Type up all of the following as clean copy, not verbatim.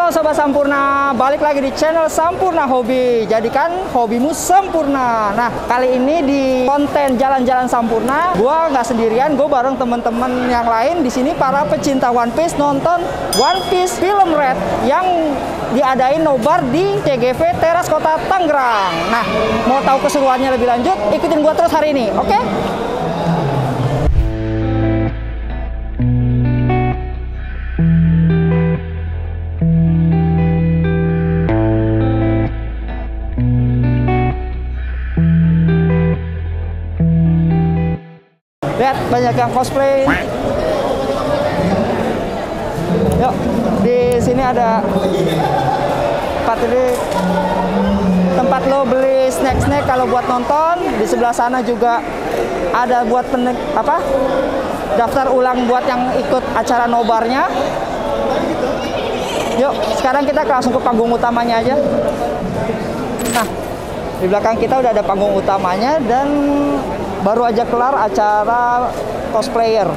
Halo Sobat Sampurna, balik lagi di channel Sampurna Hobi. Jadikan hobimu sempurna. Nah, kali ini di konten jalan-jalan Sampurna, gua nggak sendirian, gue bareng teman-teman yang lain di sini para pecinta One Piece nonton One Piece Film Red yang diadain nobar di CGV Teras Kota Tangerang. Nah, mau tahu keseruannya lebih lanjut, ikutin gua terus hari ini, oke? Lihat banyak yang cosplay. Yuk, di sini ada tempat lo beli snack-snack kalau buat nonton. Di sebelah sana juga ada buat daftar ulang buat yang ikut acara nobarnya. Yuk, sekarang kita langsung ke panggung utamanya aja. Nah, di belakang kita udah ada panggung utamanya dan baru aja kelar acara cosplayer.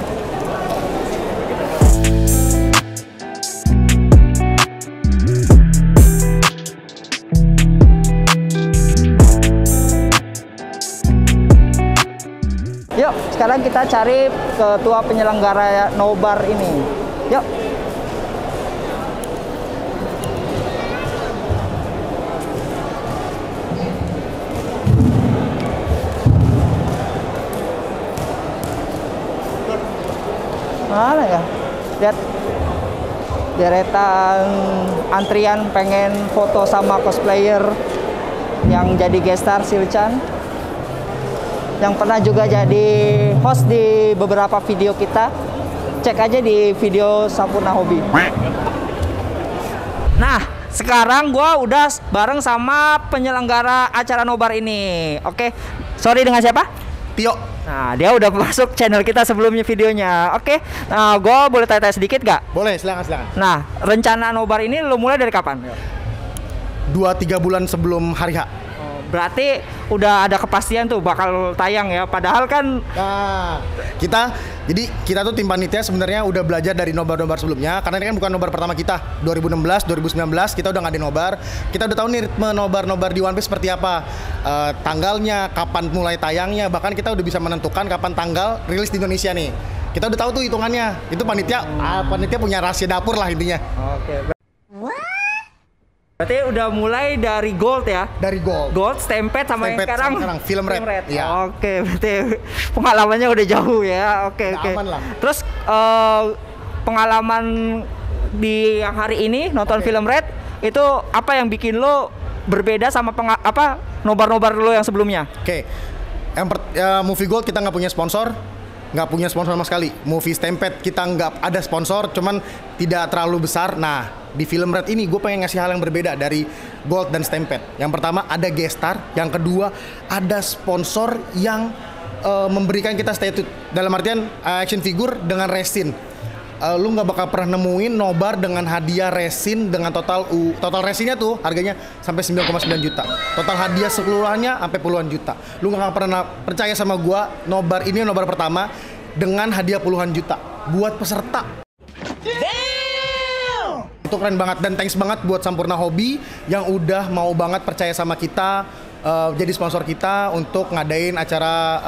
Yuk, sekarang kita cari ketua penyelenggara nobar ini. Yuk. Mana ya? Lihat deretan antrian pengen foto sama cosplayer yang jadi guest star Silchan, yang pernah juga jadi host di beberapa video kita. Cek aja di video Sampurna Hobi. Nah, sekarang gua udah bareng sama penyelenggara acara nobar ini. Oke, sorry, dengan siapa? Tio. Nah, dia udah masuk channel kita sebelumnya videonya. Oke, nah, gue boleh tanya-tanya sedikit gak? Boleh, silakan. Nah, rencana nobar ini lo mulai dari kapan? 2-3 bulan sebelum hari H. Berarti udah ada kepastian tuh bakal tayang ya. Padahal kan kita tuh tim panitia sebenarnya udah belajar dari nobar-nobar sebelumnya. Karena ini kan bukan nobar pertama kita. 2016, 2019 kita udah ngadain nobar. Kita udah tahu nih ritme nobar-nobar di One Piece seperti apa. Tanggalnya, kapan mulai tayangnya. Bahkan kita udah bisa menentukan kapan tanggal rilis di Indonesia nih. Kita udah tahu tuh hitungannya. Itu panitia punya rahasia dapur lah intinya. Oke. Berarti udah mulai dari gold ya? Dari gold. Gold, Stampede sama yang sekarang Film Red. Ya. Oke, berarti pengalamannya udah jauh ya. Oke. Aman lah. Terus pengalaman di yang hari ini nonton Film Red itu apa yang bikin lo berbeda sama nobar-nobar lo yang sebelumnya? Oke. Movie Gold kita nggak punya sponsor. Nggak punya sponsor sama sekali. Movie Stampede kita nggak ada sponsor, cuman tidak terlalu besar. Nah, di Film Red ini gue pengen ngasih hal yang berbeda dari Gold dan Stampede. Yang pertama ada guest star, yang kedua ada sponsor yang memberikan kita statue. Dalam artian action figure dengan resin. Lu nggak bakal pernah nemuin nobar dengan hadiah resin dengan total resinnya tuh harganya sampai 9,9 juta. Total hadiah seluruhnya sampai puluhan juta. Lu nggak pernah percaya sama gua, nobar ini nobar pertama dengan hadiah puluhan juta buat peserta. Damn! Itu keren banget dan thanks banget buat Sampurna Hobi yang udah mau banget percaya sama kita, jadi sponsor kita untuk ngadain acara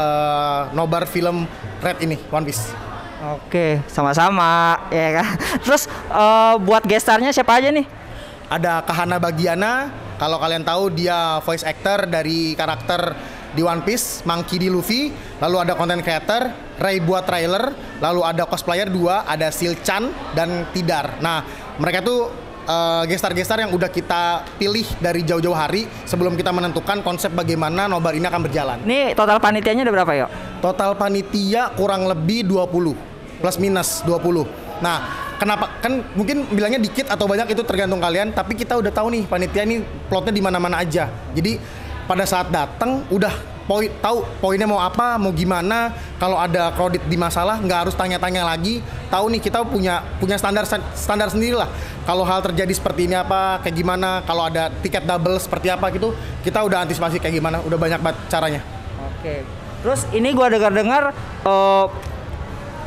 nobar film Red ini, One Piece. Oke, sama-sama ya kan. Terus buat gestarnya siapa aja nih? Ada Kahana Bagiana, kalau kalian tahu dia voice actor dari karakter di One Piece, Monkey D. Luffy. Lalu ada content creator, Ray buat trailer. Lalu ada cosplayer 2, ada Silchan dan Tidar. Nah, mereka tuh gestar-gestar yang udah kita pilih dari jauh-jauh hari sebelum kita menentukan konsep bagaimana nobar ini akan berjalan. Nih total panitianya ada berapa yuk? Total panitia kurang lebih 20. Plus minus 20. Nah, kenapa? Kan mungkin bilangnya dikit atau banyak itu tergantung kalian, tapi kita udah tahu nih panitia ini plotnya di mana-mana aja. Jadi pada saat datang udah tahu poinnya mau apa, mau gimana. Kalau ada kredit di masalah nggak harus tanya-tanya lagi. Tahu nih kita punya standar sendiri lah. Kalau hal terjadi seperti ini apa, kayak gimana. Kalau ada tiket double seperti apa gitu, kita udah antisipasi kayak gimana. Udah banyak banget caranya. Oke. Terus ini gua dengar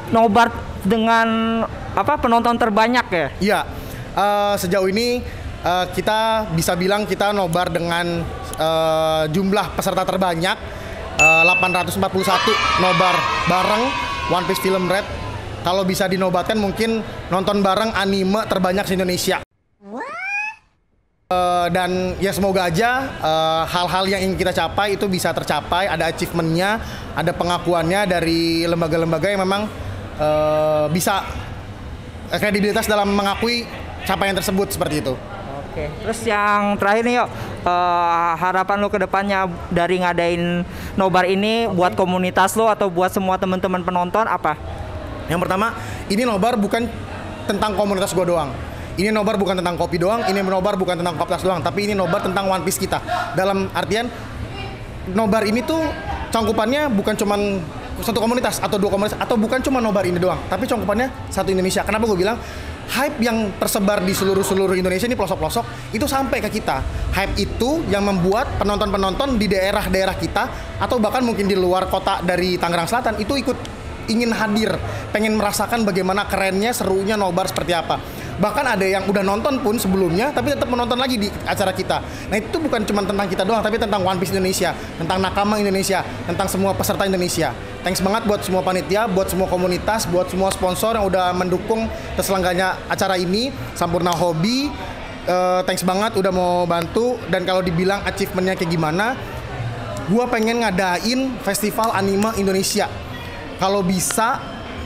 nobar dengan penonton terbanyak ya? Iya. Sejauh ini kita bisa bilang kita nobar dengan jumlah peserta terbanyak 841 nobar bareng One Piece Film Red. Kalau bisa dinobatkan mungkin nonton bareng anime terbanyak di Indonesia. Dan ya semoga aja hal-hal yang ingin kita capai itu bisa tercapai, ada achievementnya, ada pengakuannya dari lembaga-lembaga yang memang bisa kredibilitas dalam mengakui capaian tersebut seperti itu. Oke. Terus yang terakhir nih yuk, harapan lo ke depannya dari ngadain nobar ini buat komunitas lo atau buat semua teman-teman penonton apa? Yang pertama, ini nobar bukan tentang komunitas gue doang. Ini nobar bukan tentang kopi doang, ini nobar bukan tentang Koplas doang, tapi ini nobar tentang One Piece kita. Dalam artian, nobar ini tuh cangkupannya bukan cuman satu komunitas atau dua komunitas, atau bukan cuma nobar ini doang, tapi cangkupannya satu Indonesia. Kenapa gue bilang hype yang tersebar di seluruh Indonesia ini pelosok-pelosok itu sampai ke kita. Hype itu yang membuat penonton-penonton di daerah-daerah kita atau bahkan mungkin di luar kota dari Tangerang Selatan itu ikut ingin hadir, pengen merasakan bagaimana kerennya, serunya nobar seperti apa. Bahkan ada yang udah nonton pun sebelumnya tapi tetap menonton lagi di acara kita. Nah itu bukan cuma tentang kita doang, tapi tentang One Piece Indonesia, tentang Nakama Indonesia, tentang semua peserta Indonesia. Thanks banget buat semua panitia, buat semua komunitas, buat semua sponsor yang udah mendukung terselenggaranya acara ini. Sampurna Hobi, thanks banget udah mau bantu. Dan kalau dibilang achievementnya kayak gimana, gua pengen ngadain festival anime Indonesia. Kalau bisa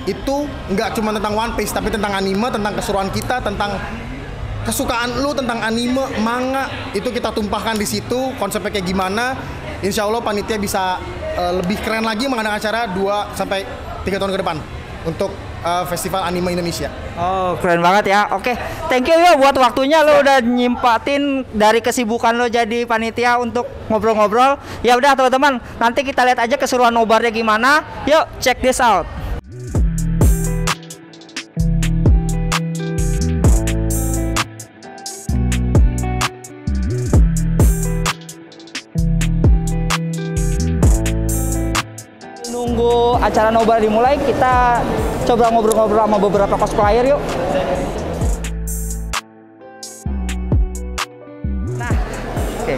itu nggak cuma tentang One Piece, tapi tentang anime, tentang keseruan kita, tentang kesukaan lu, tentang anime, manga, itu kita tumpahkan di situ. Konsepnya kayak gimana, insya Allah panitia bisa lebih keren lagi mengadakan acara 2-3 tahun ke depan untuk festival anime Indonesia. Oh, keren banget ya. Oke, thank you ya buat waktunya, lo udah nyimpatin dari kesibukan lo jadi panitia untuk ngobrol-ngobrol. Ya udah teman-teman, nanti kita lihat aja keseruan nobarnya gimana. Yuk, check this out. Nunggu acara nobar dimulai, kita coba ngobrol-ngobrol sama beberapa cosplayer yuk. Nah, oke.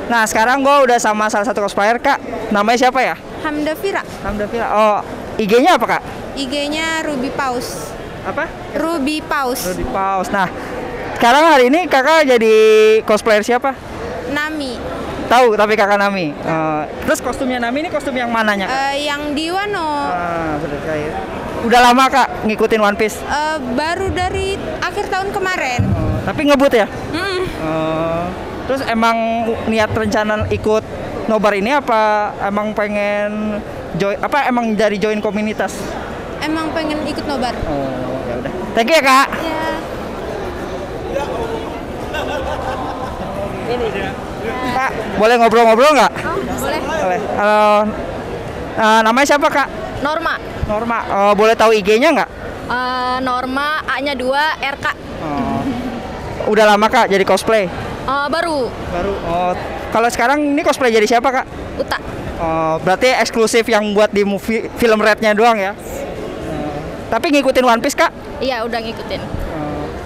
Nah, sekarang gue udah sama salah satu cosplayer, Kak. Namanya siapa ya? Hamdafira. Hamdafira. Oh, IG-nya apa, Kak? IG-nya Ruby Paus. Apa? Ruby Paus. Ruby Paus. Nah, sekarang hari ini Kakak jadi cosplayer siapa? Nami. Tahu, tapi Kakak Nami. Terus kostumnya Nami ini kostum yang mananya, Kak? Yang di Wano. Bener sekali. Udah lama Kak ngikutin One Piece? Baru dari akhir tahun kemarin. Tapi ngebut ya? Terus emang niat rencana ikut nobar ini apa emang pengen join, apa emang dari join komunitas? Emang pengen ikut nobar. Oh, ya udah. Thank you ya, Kak. Ya. Kak, boleh ngobrol-ngobrol nggak? Boleh. Boleh. Halo. Namanya siapa, Kak? Norma. Norma. Boleh tahu IG-nya nggak? Norma, A-nya 2, RK. Udah lama Kak jadi cosplay? Baru. Baru. Kalau sekarang ini cosplay jadi siapa, Kak? Uta. Berarti eksklusif yang buat di movie film Red-nya doang ya? Tapi ngikutin One Piece, Kak? Iya, udah ngikutin.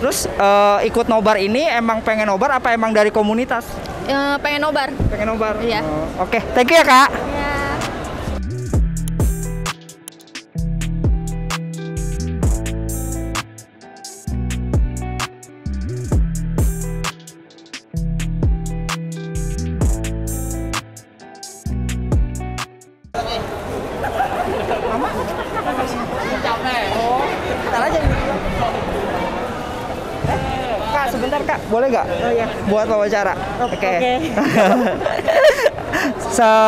Terus ikut nobar ini emang pengen nobar apa emang dari komunitas? Pengen nobar. Pengen nobar? Iya. Oke, thank you ya, Kak. Ya. Kak, sebentar Kak, boleh nggak? Oh iya. Buat wawancara. Oke.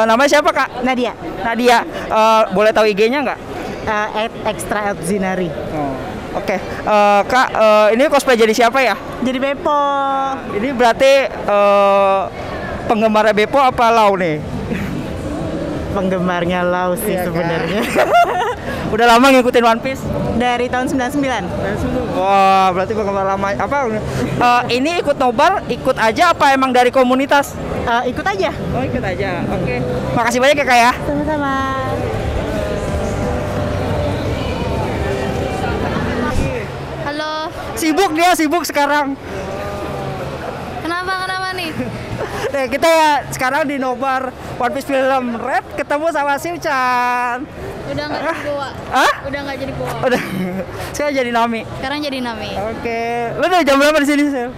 Namanya siapa Kak? Nadia. Nadia. Boleh tahu IG-nya nggak? Extraordinary. Oke. Kak, ini cosplay jadi siapa ya? Jadi Beppo. Ini berarti penggemar Beppo apa Lau nih? Penggemarnya Lau sih Iya, sebenarnya. Udah lama ngikutin One Piece? Dari tahun 99. Wah, berarti penggemar lama. Apa? Ini ikut nobar, ikut aja apa emang dari komunitas? Ikut aja. Oh, ikut aja. Oke. Makasih banyak ya, Kak ya. Sama-sama. Halo. Si sibuk sekarang. Kenapa nih? Kita sekarang di nobar One Piece Film Red ketemu sama Silchan. Udah nggak jadi Boa. Hah? Udah nggak jadi Boa. Udah. Saya jadi Nami. Sekarang jadi Nami. Oke. Lu udah jam berapa di sini, Sil?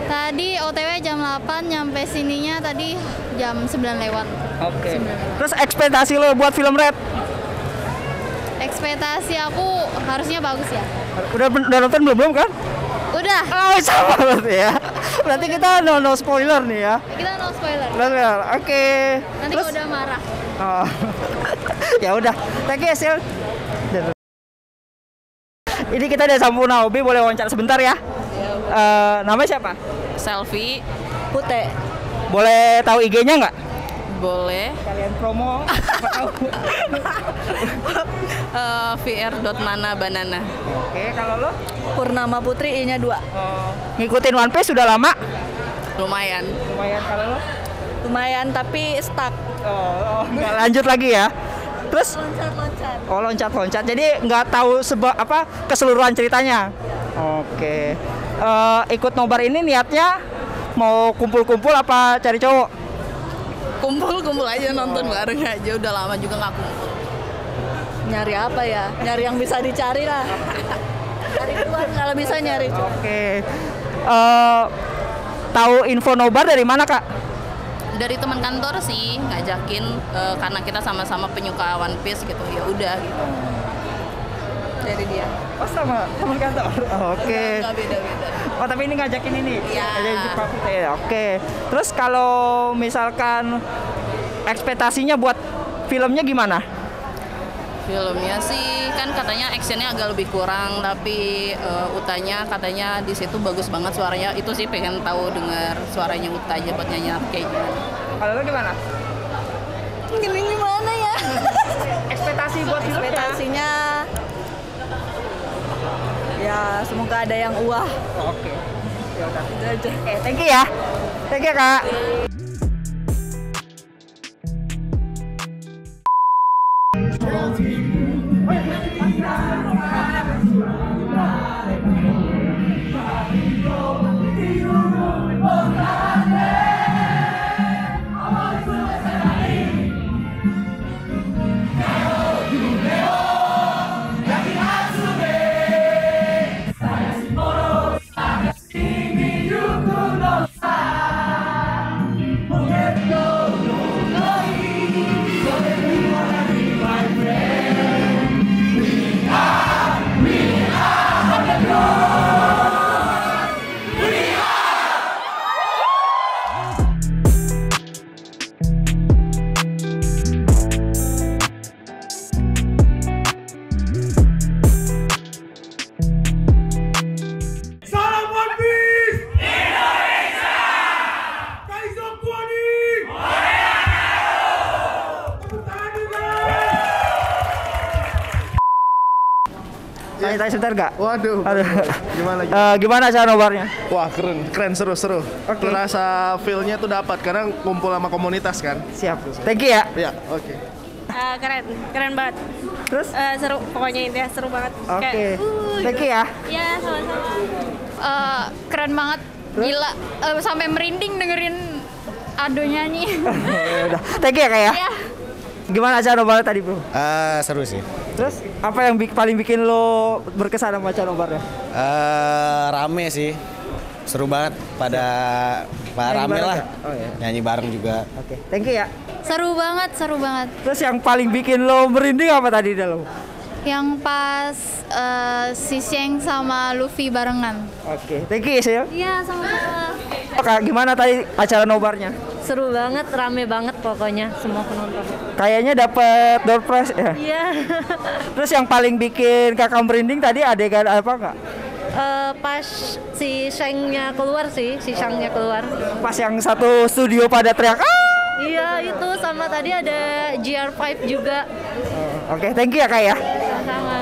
Tadi OTW jam 8, nyampe sininya tadi jam 9 lewat. Oke. Terus ekspektasi lo buat film Red? Ekspektasi aku harusnya bagus ya. Udah nonton belum kan? Udah. Oh, sama berarti ya. Berarti kita no spoiler nih ya. Kita no spoiler. Benar. Oke. Nanti Terus kalau udah marah. oh. Ya udah. Thank you, Sil. Ini kita dari Sampurna Hobi, boleh wawancara sebentar ya? Namanya siapa? Selfie Putih. Boleh tahu IG-nya nggak? boleh. Kalian promo apa tahu? VR.mana-banana. Oke, kalau lo? Purnama Putri I-nya 2. Ngikutin One Piece sudah lama? Lumayan. Lumayan. Kalau lo? Lumayan tapi stuck. Nggak lanjut lagi ya? Terus? Loncat-loncat. Oh, loncat-loncat. Jadi nggak tahu keseluruhan ceritanya. Oke. Ikut nobar ini niatnya mau kumpul-kumpul apa cari cowok? Kumpul aja, nonton bareng aja. Udah lama juga nggak kumpul. Nyari apa ya? Nyari yang bisa dicari lah. Cari keluar kalau bisa nyari. Oke. Tahu info nobar dari mana, Kak? Dari teman kantor sih ngajakin, karena kita sama-sama penyuka One Piece gitu. Ya udah gitu. Dari dia. Oh, sama teman kantor. Oke. Nggak beda-beda. Oh, tapi ini ngajakin ini. Iya. Ngajakin Jepang Putih. Oke. Terus kalau misalkan ekspektasinya buat filmnya gimana? Filmnya sih kan katanya actionnya agak lebih kurang, tapi Utanya katanya di situ bagus banget suaranya. Itu sih pengen tahu dengar suaranya Uta aja buat nyanyi kayaknya. Kalau lo gimana? Gimana ya? Ekspektasi buat filmnya? Ekspektasinya ya semoga ada yang uah. Oke. Ya udah. Itu aja. Oke, thank you ya. Thank you, Kak. Tanya sebentar gak? Waduh. Gimana? Gimana cara nobarnya? Wah, keren, seru. Oke. Rasa feel-nya tuh dapat karena kumpul sama komunitas kan. Siap. Thank you ya. Ya, oke. Keren banget. Terus? Seru, pokoknya intinya seru banget. Oke. Thank you ya. Ya, sama-sama. Keren banget. Gila. Sampai merinding dengerin Ado nyanyi. Udah. Thank you ya, Kak ya. Ya. Gimana acara nobar tadi, Bro? Seru sih. Terus apa yang paling bikin lo berkesan sama acara nobarnya? Rame sih. Seru banget pada rame lah. Ya? Oh, iya. Nyanyi bareng juga. Oke. Thank you ya. Seru banget. Terus yang paling bikin lo merinding apa tadi dalam? Yang pas si Sheng sama Luffy barengan. Oke. Thank you, Sil. Iya, sama-sama. Kak, gimana tadi acara nobarnya? Seru banget, rame banget pokoknya semua penonton. Kayaknya dapet door prize ya. Iya. Terus yang paling bikin kakak merinding tadi adegan apa enggak? Pas si Shang-nya keluar sih, si Shang-nya keluar. Pas yang satu studio pada teriak. Iya, itu sama tadi ada GR5 juga. Oke, thank you ya, Kak ya. Sama.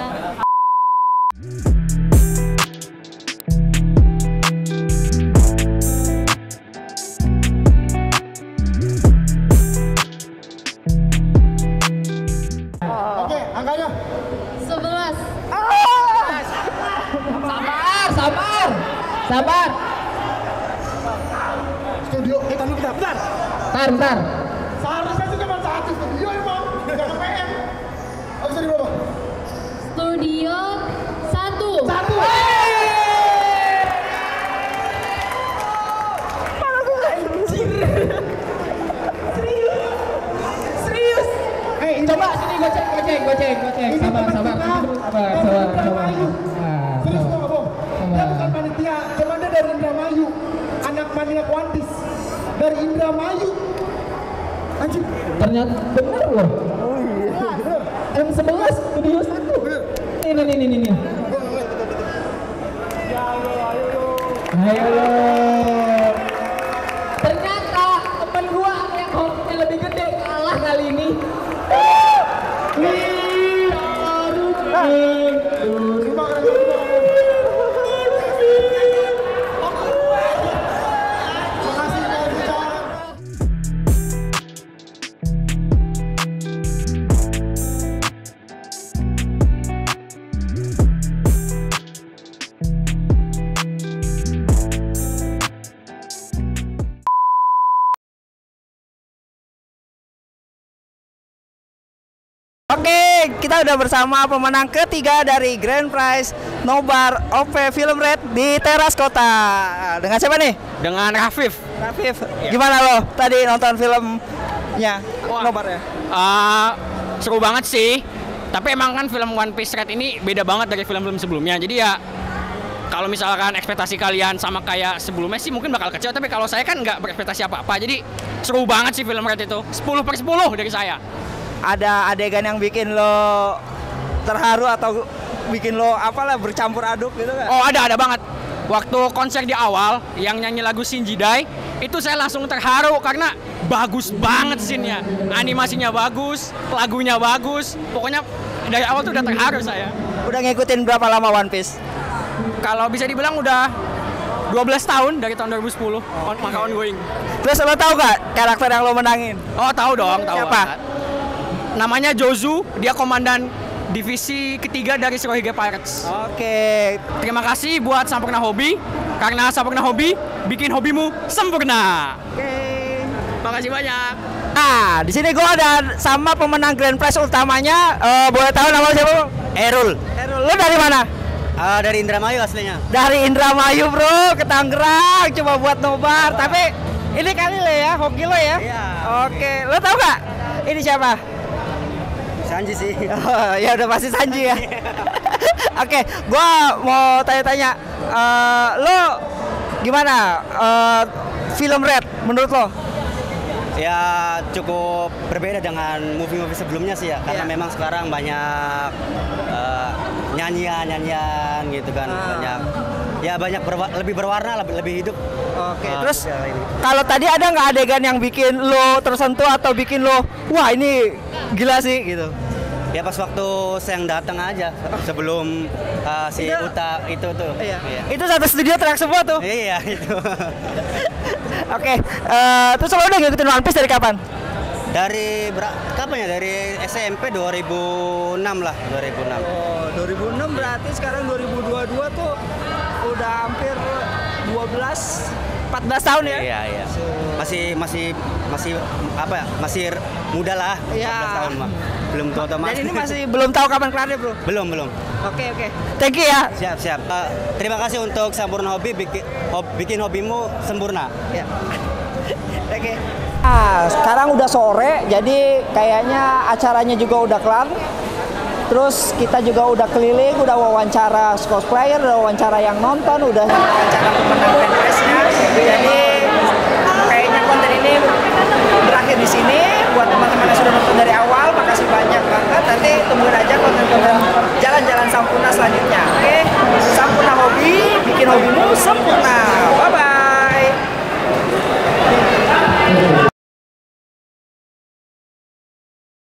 Oke, angkanya. 11. Sabar. Sabar. Studio, bentar. Bentar. Seharusnya sih cuma satu studio emang, nggak ke PM. Habis tadi berapa? Studio 1. Satu. Serius. Coba sini goceng. Sabar. Serius gua nggak bohong. Dia bukan panitia, cuma dia dari Indramayu. Anak mania kuantis dari Indramayu. Anjing. Ternyata bener loh. M11 studio 1. Ini. Ayo lo. Ternyata temen gua yang hobinya lebih gede kalah kali ini. Oke, kita udah bersama pemenang ketiga dari Grand Prize Nobar OP Film Red di Teras Kota. Dengan siapa nih? Dengan Rafif. Gimana lo tadi nonton filmnya? Nobar ya? Seru banget sih. Tapi emang kan film One Piece Red ini beda banget dari film-film sebelumnya. Jadi ya kalau misalkan ekspektasi kalian sama kayak sebelumnya sih mungkin bakal kecil. Tapi kalau saya kan nggak berekspektasi apa-apa. Jadi seru banget sih film Red itu. 10/10 dari saya. Ada adegan yang bikin lo terharu atau bikin lo apalah bercampur aduk gitu kan? Oh ada banget. Waktu konser di awal yang nyanyi lagu Shinjidai itu saya langsung terharu karena bagus banget scene-nya. Animasinya bagus, lagunya bagus. Pokoknya dari awal tuh udah terharu saya. Udah ngikutin berapa lama One Piece? Kalau bisa dibilang udah 12 tahun dari tahun 2010 maka ongoing. Terus lo tahu gak karakter yang lo menangin? Oh tahu dong, tahu. Siapa? Namanya Jozu, dia komandan divisi ketiga dari Shirohige Pirates. Oke. Terima kasih buat Sampurna Hobi, karena Sampurna Hobi bikin hobimu sempurna. Oke. Makasih banyak. Nah, di sini gue ada sama pemenang Grand Prize utamanya. Boleh tahu nama siapa? Erul. Lo dari mana? Dari Indramayu aslinya. Dari Indramayu bro, ke Tangerang. Coba buat nobar. Tapi ini kali lo ya, hoki lo ya. Iya. Oke. Lo tau gak? Ini siapa? Sanji sih. Oh, ya udah pasti Sanji ya. Oke, gua mau tanya-tanya, lo gimana film Red menurut lo? Ya cukup berbeda dengan movie-movie sebelumnya sih ya, karena memang sekarang banyak nyanyian gitu kan, banyak lebih berwarna, lebih hidup. Oke, terus kalau tadi ada nggak adegan yang bikin lo tersentuh atau bikin lo wah ini gila sih gitu? Ya pas waktu saya datang aja sebelum si Uta itu tuh. Iya. Itu satu studio teriak semua tuh. Iya itu. Oke, terus lo udah ngikutin One Piece dari kapan? Dari kapan ya? Dari SMP 2006 lah, 2006. Oh, 2006 berarti sekarang 2022 tuh udah hampir 14 tahun ya? Iya. Masih apa ya? Masih muda lah. 14 tahun mah. Belum tua banget. Dan ini masih belum tahu kapan kelarnya, Bro? Belum. Oke. Thank you ya. Siap. Terima kasih untuk Sampurna Hobi bikin hobimu sempurna. Ya. Oke. Sekarang udah sore, jadi kayaknya acaranya juga udah kelar. Terus kita juga udah keliling, udah wawancara cosplayer, udah wawancara yang nonton, udah wawancara pemenang Grand Prize-nya. Jadi kayaknya konten ini berakhir di sini. Buat teman-teman yang sudah nonton dari awal, makasih banyak banget. Nanti